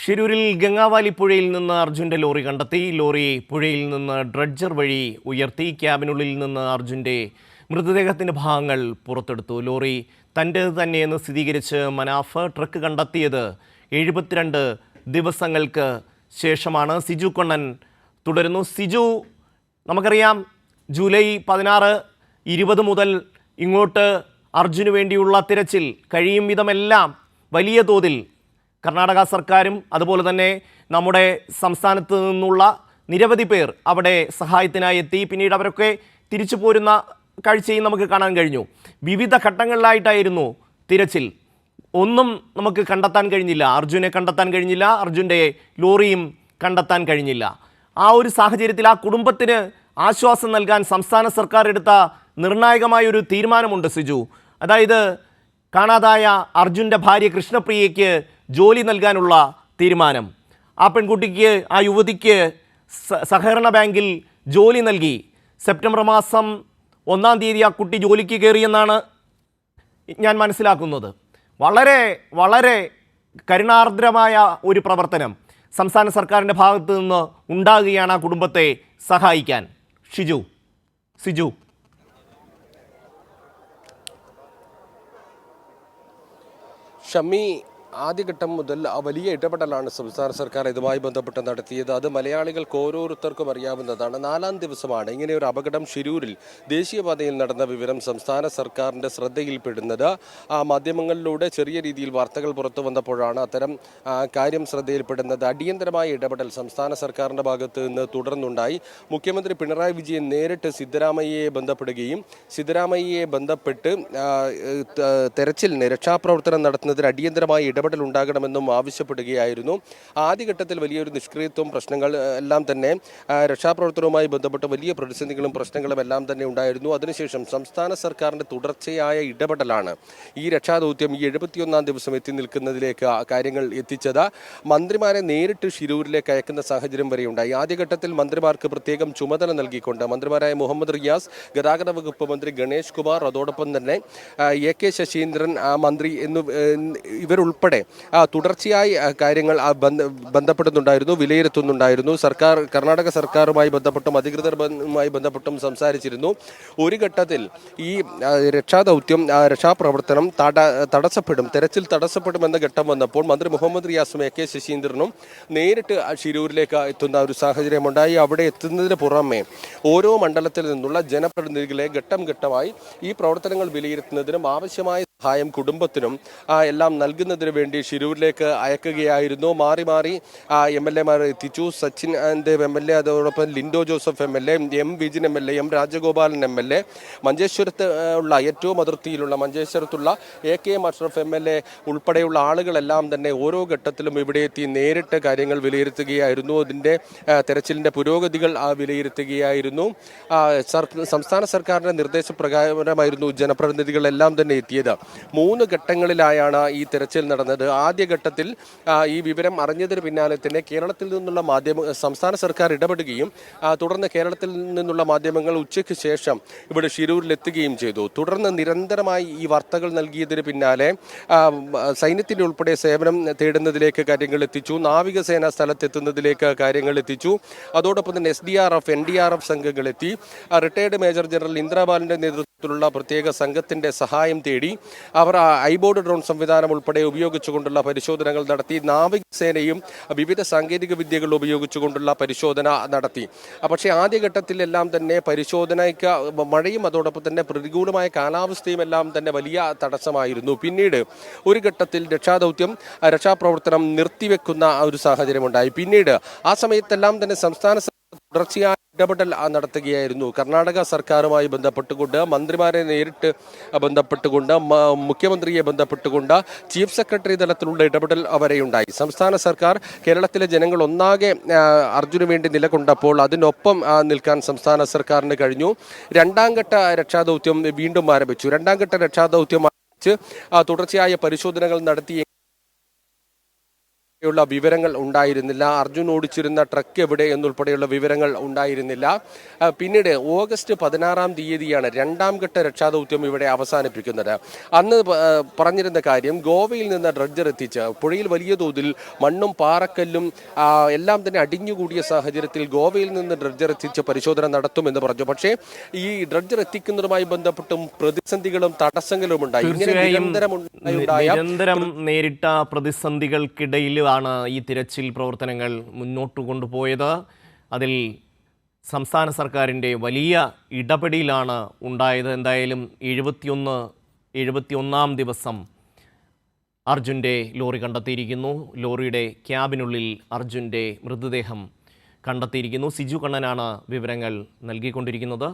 ഷിരൂരിൽ ഗംഗാവാലി പുഴയിൽ നിന്ന് അർജുൻ്റെ ലോറി കണ്ടെത്തി. ലോറി പുഴയിൽ നിന്ന് ഡ്രഡ്ജർ വഴി ഉയർത്തി. ക്യാബിനുള്ളിൽ നിന്ന് അർജുൻ്റെ മൃതദേഹത്തിൻ്റെ ഭാഗങ്ങൾ പുറത്തെടുത്തു. ലോറി തൻ്റേത് തന്നെയെന്ന് സ്ഥിരീകരിച്ച് മനാഫ്. ട്രക്ക് കണ്ടെത്തിയത് 72 ദിവസങ്ങൾക്ക് ശേഷമാണ്. സിജു കൊണ്ണൻ തുടരുന്നു. സിജു, നമുക്കറിയാം ജൂലൈ 16, 20 മുതൽ ഇങ്ങോട്ട് അർജുന് വേണ്ടിയുള്ള തിരച്ചിൽ കഴിയും വിധമെല്ലാം വലിയ തോതിൽ കർണാടക സർക്കാരും അതുപോലെ തന്നെ നമ്മുടെ സംസ്ഥാനത്ത് നിന്നുള്ള നിരവധി പേർ അവിടെ സഹായത്തിനായി എത്തി. പിന്നീട് അവരൊക്കെ തിരിച്ചു പോരുന്ന കാഴ്ചയും നമുക്ക് കാണാൻ കഴിഞ്ഞു. വിവിധ ഘട്ടങ്ങളിലായിട്ടായിരുന്നു തിരച്ചിൽ. ഒന്നും നമുക്ക് കണ്ടെത്താൻ കഴിഞ്ഞില്ല. അർജുനെ കണ്ടെത്താൻ കഴിഞ്ഞില്ല, അർജുൻ്റെ ലോറിയും കണ്ടെത്താൻ കഴിഞ്ഞില്ല. ആ ഒരു സാഹചര്യത്തിൽ ആ കുടുംബത്തിന് ആശ്വാസം നൽകാൻ സംസ്ഥാന സർക്കാർ എടുത്ത നിർണായകമായൊരു തീരുമാനമുണ്ട് സിജു. അതായത് കാണാതായ അർജുൻ്റെ ഭാര്യ കൃഷ്ണപ്രിയയ്ക്ക് ജോലി നൽകാനുള്ള തീരുമാനം. ആ പെൺകുട്ടിക്ക്, ആ യുവതിക്ക് സഹകരണ ബാങ്കിൽ ജോലി നൽകി. സെപ്റ്റംബർ മാസം 1-ാം തീയതി ആ കുട്ടി ജോലിക്ക് കയറിയെന്നാണ് ഞാൻ മനസ്സിലാക്കുന്നത്. വളരെ വളരെ കരുണാർദ്രമായ ഒരു പ്രവർത്തനം സംസ്ഥാന സർക്കാരിൻ്റെ ഭാഗത്തു നിന്ന് ഉണ്ടാകുകയാണ് ആ കുടുംബത്തെ സഹായിക്കാൻ. സിജു ഷമ്മി, ആദ്യഘട്ടം മുതൽ വലിയ ഇടപെടലാണ് സംസ്ഥാന സർക്കാർ ഇതുമായി ബന്ധപ്പെട്ട് നടത്തിയത്. അത് മലയാളികൾക്ക് ഓരോരുത്തർക്കും അറിയാവുന്നതാണ്. 4-ാം ദിവസമാണ് ഇങ്ങനെയൊരു അപകടം ഷിരൂരിൽ ദേശീയപാതയിൽ നടന്ന വിവരം സംസ്ഥാന സർക്കാരിൻ്റെ ശ്രദ്ധയിൽപ്പെടുന്നത്. മാധ്യമങ്ങളിലൂടെ ചെറിയ രീതിയിൽ വാർത്തകൾ പുറത്തു വന്നപ്പോഴാണ് അത്തരം കാര്യം ശ്രദ്ധയിൽപ്പെടുന്നത്. അടിയന്തരമായ ഇടപെടൽ സംസ്ഥാന സർക്കാരിൻ്റെ ഭാഗത്ത് നിന്ന് തുടർന്നുണ്ടായി. മുഖ്യമന്ത്രി പിണറായി വിജയൻ നേരിട്ട് സിദ്ധരാമയ്യയെ ബന്ധപ്പെടുകയും സിദ്ധരാമയ്യയെ ബന്ധപ്പെട്ട് തെരച്ചിലിന് രക്ഷാപ്രവർത്തനം നടത്തുന്നതിന് അടിയന്തരമായ ഇടപെടൽ ഉണ്ടാകണമെന്നും ആവശ്യപ്പെടുകയായിരുന്നു. ആദ്യഘട്ടത്തിൽ വലിയൊരു നിഷ്ക്രിയത്വം, പ്രശ്നങ്ങൾ എല്ലാം തന്നെ രക്ഷാപ്രവർത്തനവുമായി ബന്ധപ്പെട്ട് വലിയ പ്രതിസന്ധികളും പ്രശ്നങ്ങളും എല്ലാം തന്നെ ഉണ്ടായിരുന്നു. അതിനുശേഷം സംസ്ഥാന സർക്കാരിൻ്റെ തുടർച്ചയായ ഇടപെടലാണ് ഈ രക്ഷാദൗത്യം ഈ 71-ാം ദിവസം എത്തി നിൽക്കുന്നതിലേക്ക് കാര്യങ്ങൾ എത്തിച്ചത്. മന്ത്രിമാരെ നേരിട്ട് ഷിരൂരിലേക്ക് അയക്കുന്ന സാഹചര്യം വരെ ഉണ്ടായി. ആദ്യഘട്ടത്തിൽ മന്ത്രിമാർക്ക് പ്രത്യേകം ചുമതല നൽകിക്കൊണ്ട് മന്ത്രിമാരായ മുഹമ്മദ് റിയാസ്, ഗതാഗത വകുപ്പ് മന്ത്രി ഗണേഷ് കുമാർ, അതോടൊപ്പം തന്നെ AK ശശീന്ദ്രൻ മന്ത്രി ഇവരുൾപ്പെടെ തുടർച്ചയായി കാര്യങ്ങൾ ബന്ധപ്പെടുന്നുണ്ടായിരുന്നു, വിലയിരുത്തുന്നുണ്ടായിരുന്നു. കർണാടക സർക്കാരുമായി ബന്ധപ്പെട്ടും അധികൃതരുമായി ബന്ധപ്പെട്ടും സംസാരിച്ചിരുന്നു. ഒരു ഘട്ടത്തിൽ ഈ രക്ഷാപ്രവർത്തനം തെരച്ചിൽ തടസ്സപ്പെടുമെന്ന ഘട്ടം വന്നപ്പോൾ മന്ത്രി മുഹമ്മദ് റിയാസും AK ശശീന്ദ്രനും നേരിട്ട് ഷിരൂരിലേക്ക് എത്തുന്ന ഒരു സാഹചര്യമുണ്ടായി. അവിടെ എത്തുന്നതിന് പുറമെ ഓരോ മണ്ഡലത്തിൽ നിന്നുള്ള ജനപ്രതിനിധികളെ ഘട്ടം ഘട്ടമായി ഈ പ്രവർത്തനങ്ങൾ വിലയിരുത്തുന്നതിനും ആവശ്യമായ സഹായം കുടുംബത്തിനും എല്ലാം നൽകുന്നതിന് വേണ്ടി ഷിരൂരിലേക്ക് അയക്കുകയായിരുന്നു. മാറി മാറി MLA മാർ എത്തിച്ചു. സച്ചിൻ ദേവ് MLA, അതോടൊപ്പം Lindo Joseph MLA, M Vijin MLA, M Rajagopalan MLA, മഞ്ചേശ്വരത്ത് ഉള്ള ഏറ്റവും അതിർത്തിയിലുള്ള മഞ്ചേശ്വരത്തുള്ള AK അഷ്റഫ് MLA ഉൾപ്പെടെയുള്ള ആളുകളെല്ലാം തന്നെ ഓരോ ഘട്ടത്തിലും ഇവിടെ എത്തി നേരിട്ട് കാര്യങ്ങൾ വിലയിരുത്തുകയായിരുന്നു. അതിൻ്റെ തെരച്ചിലിൻ്റെ പുരോഗതികൾ വിലയിരുത്തുകയായിരുന്നു. സംസ്ഥാന സർക്കാരിൻ്റെ നിർദ്ദേശപ്രകാരമായിരുന്നു ജനപ്രതിനിധികളെല്ലാം തന്നെ എത്തിയത്. 3 ഘട്ടങ്ങളിലായാണ് ഈ തെരച്ചിൽ നടന്നത്. ആദ്യഘട്ടത്തിൽ ഈ വിവരം അറിഞ്ഞതിന് പിന്നാലെ തന്നെ കേരളത്തിൽ നിന്നുള്ള സംസ്ഥാന സർക്കാർ ഇടപെടുകയും തുടർന്ന് കേരളത്തിൽ നിന്നുള്ള മാധ്യമങ്ങൾ ഉച്ചയ്ക്ക് ശേഷം ഇവിടെ ഷിരൂരിലെത്തുകയും ചെയ്തു. തുടർന്ന് നിരന്തരമായി ഈ വാർത്തകൾ നൽകിയതിന് പിന്നാലെ സൈന്യത്തിൻ്റെ ഉൾപ്പെടെ സേവനം തേടുന്നതിലേക്ക് കാര്യങ്ങൾ എത്തിച്ചു. നാവികസേന സ്ഥലത്തെത്തുന്നതിലേക്ക് കാര്യങ്ങൾ എത്തിച്ചു. അതോടൊപ്പം തന്നെ SDRF, NDRF സംഘങ്ങളെത്തി. റിട്ടയർഡ് മേജർ ജനറൽ ഇന്ദ്രബാലിൻ്റെ നേതൃത്വത്തിലുള്ള പ്രത്യേക സംഘത്തിൻ്റെ സഹായം തേടി. അവർ ഐബോർഡ് ഡ്രോൺ സംവിധാനം ഉൾപ്പെടെ ഉപയോഗിച്ചുകൊണ്ടുള്ള പരിശോധനകൾ നടത്തി. നാവികസേനയും വിവിധ സാങ്കേതിക വിദ്യകൾ ഉപയോഗിച്ചുകൊണ്ടുള്ള പരിശോധന നടത്തി. പക്ഷേ ആദ്യഘട്ടത്തിലെല്ലാം തന്നെ പരിശോധനയ്ക്ക് മഴയും അതോടൊപ്പം തന്നെ പ്രതികൂലമായ കാലാവസ്ഥയും എല്ലാം തന്നെ വലിയ തടസ്സമായിരുന്നു. പിന്നീട് ഒരു ഘട്ടത്തിൽ രക്ഷാപ്രവർത്തനം നിർത്തിവെക്കുന്ന ഒരു സാഹചര്യമുണ്ടായി. പിന്നീട് ആ സമയത്തെല്ലാം തന്നെ സംസ്ഥാന തുടർച്ചയായ ഇടപെടൽ നടത്തുകയായിരുന്നു. കർണാടക സർക്കാരുമായി ബന്ധപ്പെട്ടുകൊണ്ട്, മന്ത്രിമാരെ നേരിട്ട് ബന്ധപ്പെട്ടുകൊണ്ട്, മുഖ്യമന്ത്രിയെ ബന്ധപ്പെട്ടുകൊണ്ട്, ചീഫ് സെക്രട്ടറി തലത്തിലുള്ള ഇടപെടൽ വരെയുണ്ടായി. സംസ്ഥാന സർക്കാർ കേരളത്തിലെ ജനങ്ങൾ ഒന്നാകെ അർജുന് വേണ്ടി നിലകൊണ്ടപ്പോൾ അതിനൊപ്പം നിൽക്കാൻ സംസ്ഥാന സർക്കാരിന് കഴിഞ്ഞു. 2-ാം ഘട്ട രക്ഷാദൗത്യം വീണ്ടും ആരംഭിച്ചു. 2-ാം ഘട്ട രക്ഷാദൗത്യം ആരംഭിച്ച് തുടർച്ചയായ പരിശോധനകൾ നടത്തി. ുള്ള വിവരങ്ങൾ ഉണ്ടായിരുന്നില്ല. അർജുൻ ഓടിച്ചിരുന്ന ട്രക്ക് എവിടെ എന്നുൾപ്പെടെയുള്ള വിവരങ്ങൾ ഉണ്ടായിരുന്നില്ല. പിന്നീട് ഓഗസ്റ്റ് 16-ാം തീയതിയാണ് രണ്ടാം ഘട്ട രക്ഷാദൗത്യം ഇവിടെ അവസാനിപ്പിക്കുന്നത്. അന്ന് പറഞ്ഞിരുന്ന കാര്യം ഗോവയിൽ നിന്ന് ഡ്രഡ്ജർ എത്തിച്ച് പുഴയിൽ വലിയ തോതിൽ മണ്ണും പാറക്കല്ലും എല്ലാം തന്നെ അടിഞ്ഞുകൂടിയ സാഹചര്യത്തിൽ ഗോവയിൽ നിന്ന് ഡ്രഡ്ജർ എത്തിച്ച് പരിശോധന നടത്തുമെന്ന് പറഞ്ഞു. പക്ഷേ ഈ ഡ്രഡ്ജർ എത്തിക്കുന്നതുമായി ബന്ധപ്പെട്ടും പ്രതിസന്ധികളും തടസ്സങ്ങളും ഉണ്ടായി. ഇങ്ങനെ നിരന്തരം നേരിട്ട പ്രതിസന്ധികൾക്കിടയിലാണ് ഈ തിരച്ചിൽ പ്രവർത്തനങ്ങൾ മുന്നോട്ട് കൊണ്ടുപോയത്. അതിൽ സംസ്ഥാന സർക്കാരിൻ്റെ വലിയ ഇടപെടലാണ് ഉണ്ടായത്. എന്തായാലും 71-ാം ദിവസം അർജുൻ്റെ ലോറി കണ്ടെത്തിയിരിക്കുന്നു. ലോറിയുടെ ക്യാബിനുള്ളിൽ അർജുൻ്റെ മൃതദേഹം കണ്ടെത്തിയിരിക്കുന്നു. സിജു കണ്ണനാണ് വിവരങ്ങൾ നൽകിക്കൊണ്ടിരിക്കുന്നത്.